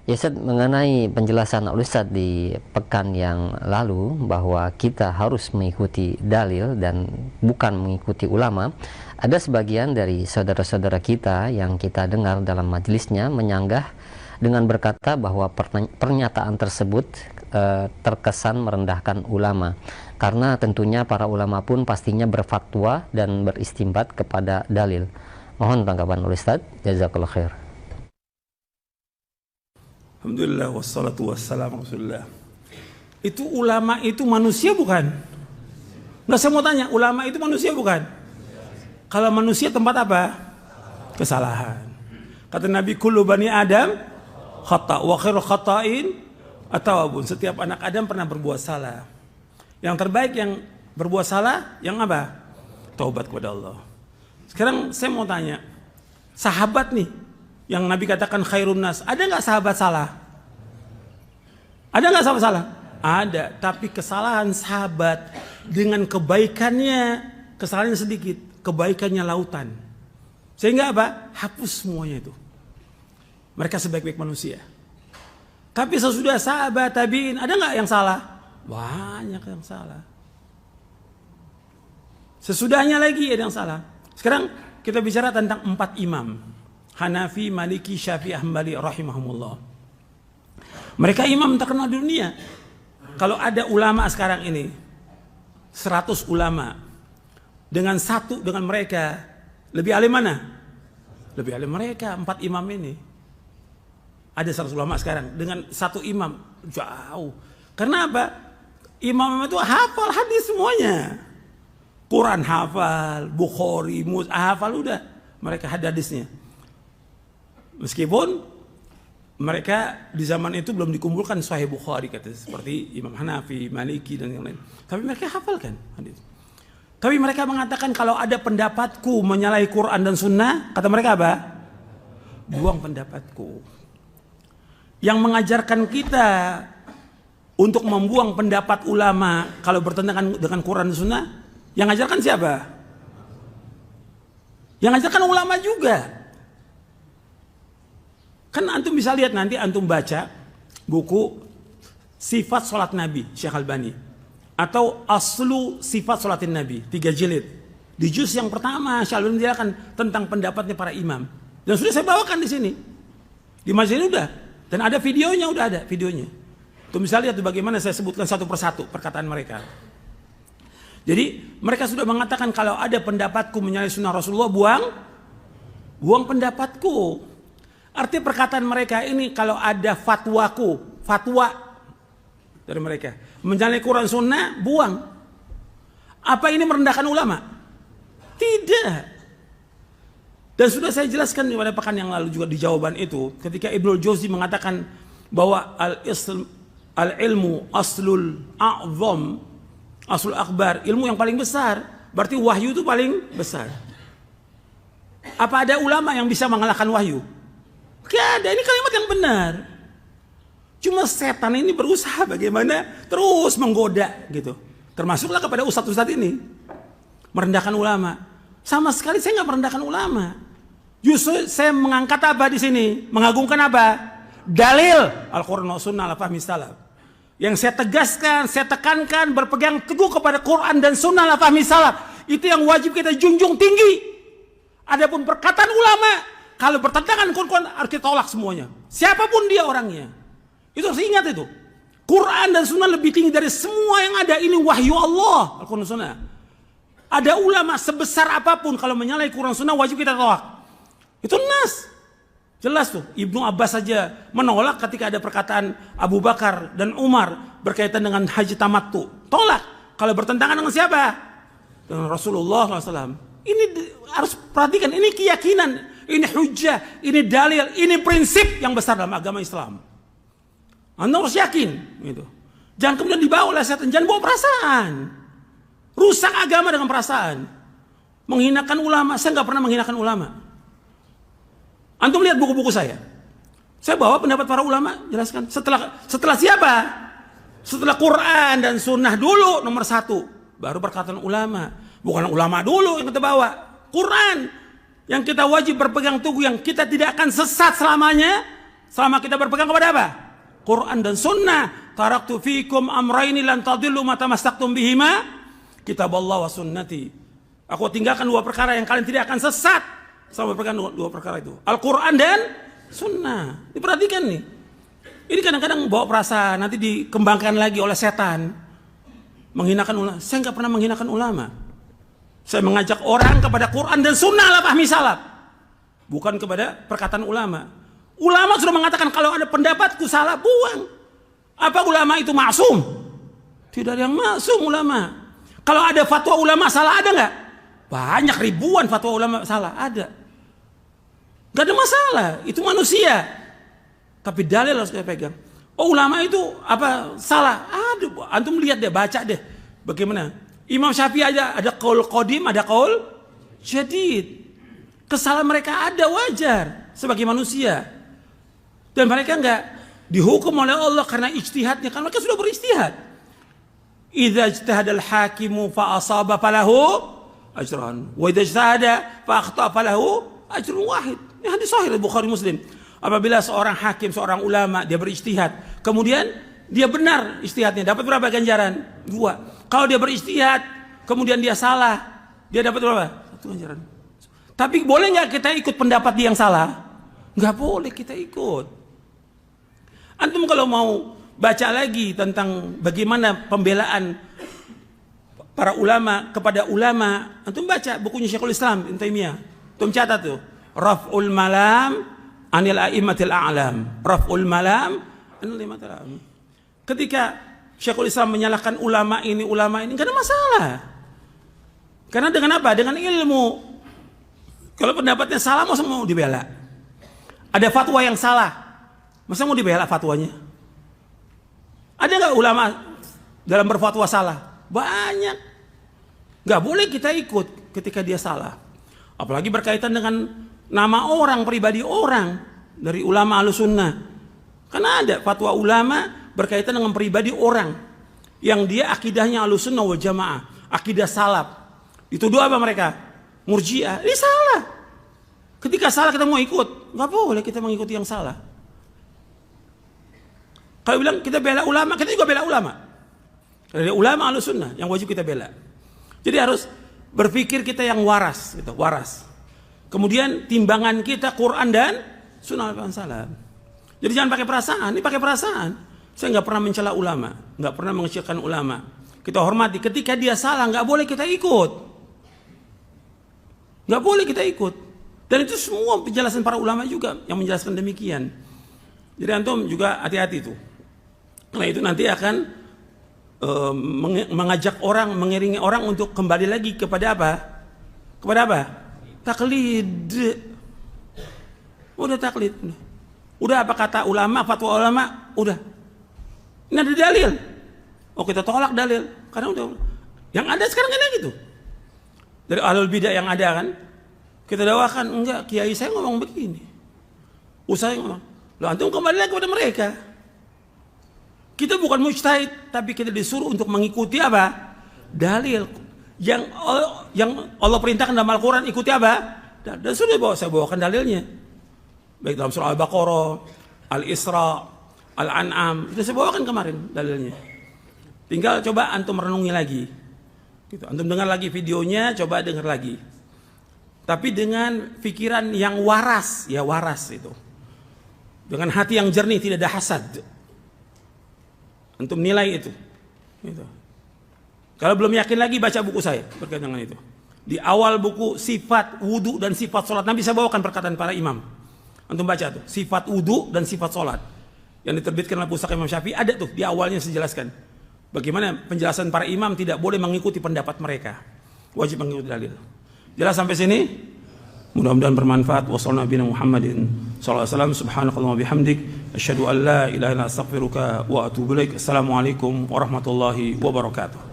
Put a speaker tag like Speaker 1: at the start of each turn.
Speaker 1: Ya Ustaz, mengenai penjelasan Ustaz di pekan yang lalu bahwa kita harus mengikuti dalil dan bukan mengikuti ulama, ada sebagian dari saudara-saudara kita yang kita dengar dalam majelisnya menyanggah dengan berkata bahwa pernyataan tersebut terkesan merendahkan ulama, karena tentunya para ulama pun pastinya berfatwa dan beristimbat kepada dalil. Mohon tanggapan Ustaz. Jazakallahu khair.
Speaker 2: Alhamdulillah wassalatu wassalamu rasulullah. Itu ulama itu manusia bukan? Nggak, saya mau tanya, ulama itu manusia bukan? Kalau manusia tempat apa? Kesalahan. Kata Nabi, kullu bani Adam khata wa khairu khata'in at-tawwabun. Setiap anak Adam pernah berbuat salah. Yang terbaik yang berbuat salah yang apa? Taubat kepada Allah. Sekarang saya mau tanya, sahabat nih yang Nabi katakan khairun nas, ada nggak sahabat salah? Ada nggak sahabat salah? Ada, tapi kesalahan sahabat dengan kebaikannya, kesalahannya sedikit, kebaikannya lautan. Sehingga apa? Hapus semuanya itu. Mereka sebaik-baik manusia. Tapi sesudah sahabat tabiin, ada nggak yang salah? Banyak yang salah. Sesudahnya lagi ada yang salah. Sekarang kita bicara tentang 4 imam. Hanafi, Maliki, Syafi'i, Hambali rahimahumullah. Mereka imam terkenal di dunia. Kalau ada ulama sekarang ini 100 ulama dengan mereka, lebih alim mana? Lebih alim mereka 4 imam ini. Ada 100 ulama sekarang dengan 1 imam, jauh. Karena apa? Imam itu hafal hadis semuanya. Quran hafal, Bukhari, hafal udah. Mereka hadisnya. Meskipun mereka di zaman itu belum dikumpulkan Sahih Bukhari kata seperti Imam Hanafi, Maliki dan yang lain. Tapi mereka hafalkan hadis. Tapi mereka mengatakan kalau ada pendapatku menyalahi Quran dan Sunnah, kata mereka apa? Buang pendapatku. Yang mengajarkan kita untuk membuang pendapat ulama kalau bertentangan dengan Quran dan Sunnah, yang mengajarkan siapa? Yang mengajarkan ulama juga. Kan antum bisa lihat nanti antum baca buku Sifat Salat Nabi Syekh Albani atau Aslu Sifat Salatin Nabi 3 jilid. Di juz yang pertama Syekh Albani menjelaskan tentang pendapatnya para imam. Dan sudah saya bawakan di sini. Di majelis ini udah, dan ada videonya, udah ada videonya. Antum bisa lihat bagaimana saya sebutkan satu persatu perkataan mereka. Jadi mereka sudah mengatakan kalau ada pendapatku menyalahi sunnah Rasulullah, buang pendapatku. Arti perkataan mereka ini kalau ada fatwa dari mereka menyalahi Quran Sunnah, buang. Apa ini merendahkan ulama? Tidak. Dan sudah saya jelaskan pada pekan yang lalu juga di jawaban itu, ketika Ibnul Jauzi mengatakan bahwa al-ilmu aslul a'zam, aslul akbar, ilmu yang paling besar, berarti wahyu itu paling besar. Apa ada ulama yang bisa mengalahkan wahyu? Gak ada, ini kalimat yang benar. Cuma setan ini berusaha bagaimana terus menggoda gitu. Termasuklah kepada ustadz-ustadz ini. Merendahkan ulama. Sama sekali saya nggak merendahkan ulama. Justru saya mengangkat apa di sini? Mengagungkan apa? Dalil Al-Quran wa Sunnah ala fahmi salaf. Yang saya tegaskan, saya tekankan, berpegang teguh kepada Quran dan Sunnah ala fahmi salaf. Itu yang wajib kita junjung tinggi. Adapun perkataan ulama, kalau bertentangan Quran harus kita tolak semuanya. Siapapun dia orangnya. Itu harus ingat itu. Quran dan Sunnah lebih tinggi dari semua yang ada. Ini wahyu Allah. Al-Quran dan Sunnah. Ada ulama sebesar apapun kalau menyalahi Quran Sunnah wajib kita tolak. Itu nas. Jelas tuh. Ibnu Abbas saja menolak ketika ada perkataan Abu Bakar dan Umar berkaitan dengan haji tamattu. Tolak. Kalau bertentangan dengan siapa? Dengan Rasulullah SAW. Ini harus perhatikan. Ini keyakinan. Ini hujjah, ini dalil, ini prinsip yang besar dalam agama Islam. Anda harus yakin, gitu. Jangan kemudian dibawa oleh setan, jangan bawa perasaan. Rusak agama dengan perasaan. Menghinakan ulama, saya nggak pernah menghinakan ulama. Antum lihat buku-buku saya. Saya bawa pendapat para ulama, jelaskan. Setelah siapa? Setelah Quran dan Sunnah dulu nomor 1, baru perkataan ulama. Bukan ulama dulu yang kita bawa, Quran. Yang kita wajib berpegang teguh, yang kita tidak akan sesat selamanya selama kita berpegang kepada apa? Quran dan sunnah. Taraktu fikum amraini lan tadillu ma tamassaktum bihima, kitaballah wa sunnati. Aku tinggalkan dua perkara yang kalian tidak akan sesat selama berpegang dua perkara itu. Al-Quran dan sunnah. Diperhatikan nih. Ini kadang-kadang bawa perasaan, nanti dikembangkan lagi oleh setan. Menghinakan ulama. Saya nggak pernah menghinakan ulama. Saya mengajak orang kepada Quran dan sunnah lah fahmi salaf. Bukan kepada perkataan ulama. Ulama sudah mengatakan kalau ada pendapatku salah, buang. Apa ulama itu maksum? Tidak ada yang maksum ulama. Kalau ada fatwa ulama salah, ada nggak? Banyak, ribuan fatwa ulama salah, ada. Gak ada masalah, itu manusia. Tapi dalil harus kita pegang. Oh, ulama itu apa salah? Aduh, antum lihat deh, baca deh. Bagaimana? Imam Syafi'i ada qaul qadim, ada qaul jadid. Kesalahan mereka ada, wajar sebagai manusia. Dan mereka enggak dihukum oleh Allah karena ijtihadnya, karena mereka sudah berijtihad. Idza ijtahadal hakimu fa asaba falahu ajran, wa idza ijtahada fa akhta falahu ajrun wahid. Ini hadis sahih Bukhari Muslim. Apabila seorang hakim, seorang ulama, dia berijtihad, kemudian dia benar ijtihadnya, dapat berapa ganjaran? 2. Kalau dia berijtihad, kemudian dia salah, dia dapat berapa? 1 ganjaran. Tapi boleh nggak kita ikut pendapat dia yang salah? Nggak boleh kita ikut. Antum kalau mau baca lagi tentang bagaimana pembelaan para ulama kepada ulama, antum baca bukunya Syekhul Islam Ibnu Taimiyah. Antum catat tuh, Raf'ul Malam anil a'immatil a'lam. Raf'ul Malam anil a'immatil a'lam. Ketika Syekhul Islam menyalahkan ulama ini enggak ada masalah. Karena dengan apa? Dengan ilmu. Kalau pendapatnya salah, masa mau dibela? Ada fatwa yang salah, masa mau dibela fatwanya? Ada nggak ulama dalam berfatwa salah? Banyak. Nggak boleh kita ikut ketika dia salah. Apalagi berkaitan dengan nama orang, pribadi orang dari ulama Ahlussunnah. Karena ada fatwa ulama berkaitan dengan pribadi orang yang dia akidahnya Ahlussunnah wal Jamaah, akidah salaf. Dituduh apa mereka? Murji'ah. Ini salah. Ketika salah kita mau ikut, nggak boleh kita mengikuti yang salah. Kalau bilang kita bela ulama, kita juga bela ulama. Dari ulama Ahlussunnah yang wajib kita bela. Jadi harus berpikir kita yang waras, gitu, waras. Kemudian timbangan kita Quran dan Sunnah Al-Salam. Jadi jangan pakai perasaan, ini pakai perasaan. Saya nggak pernah mencela ulama, nggak pernah mengecilkan ulama. Kita hormati. Ketika dia salah, nggak boleh kita ikut. Nggak boleh kita ikut. Dan itu semua penjelasan para ulama juga yang menjelaskan demikian. Jadi antum juga hati-hati itu. Karena itu nanti akan mengajak orang, mengiringi orang untuk kembali lagi kepada apa? Kepada apa? Taklid. Udah taklid. Udah apa kata ulama, fatwa ulama, udah. Ini ada dalil. Oh, kita tolak dalil. Karena udah. Yang ada sekarang kan gitu. Dari ahlul bidah yang ada kan, kita dakwakan, enggak, kiai saya ngomong begini. Usai ngomong. Loh, antum kembali lagi kepada mereka. Kita bukan mujtahid, tapi kita disuruh untuk mengikuti apa? Dalil. Yang Allah perintahkan dalam Al-Quran, ikuti apa? Dan sudah saya bawakan dalilnya. Baik dalam surah Al-Baqarah, Al-Isra, Al-An'am. Sudah saya bawakan kemarin dalilnya. Tinggal coba antum renungi lagi. Gitu. Antum dengar lagi videonya, coba dengar lagi. Tapi dengan pikiran yang waras, ya waras itu. Dengan hati yang jernih, tidak ada hasad. Antum nilai itu. Gitu. Kalau belum yakin lagi, baca buku saya berkaitan dengan itu. Di awal buku sifat wudu dan sifat sholat Nabi, saya bawakan perkataan para imam. Antum baca tuh, sifat wudu dan sifat sholat. Yang diterbitkan oleh Pusaka Imam Syafi'i, ada tuh di awalnya saya jelaskan. Bagaimana penjelasan para imam tidak boleh mengikuti pendapat mereka. Wajib mengikuti dalil. Jelas sampai sini? Mudah-mudahan bermanfaat. Wassallallahu Nabi Muhammadin sallallahu alaihi wasallam. Subhanakallah wa bihamdik, asyhadu an la ilaha illa anta astaghfiruka wa atubu ilaik. Assalamualaikum warahmatullahi wabarakatuh.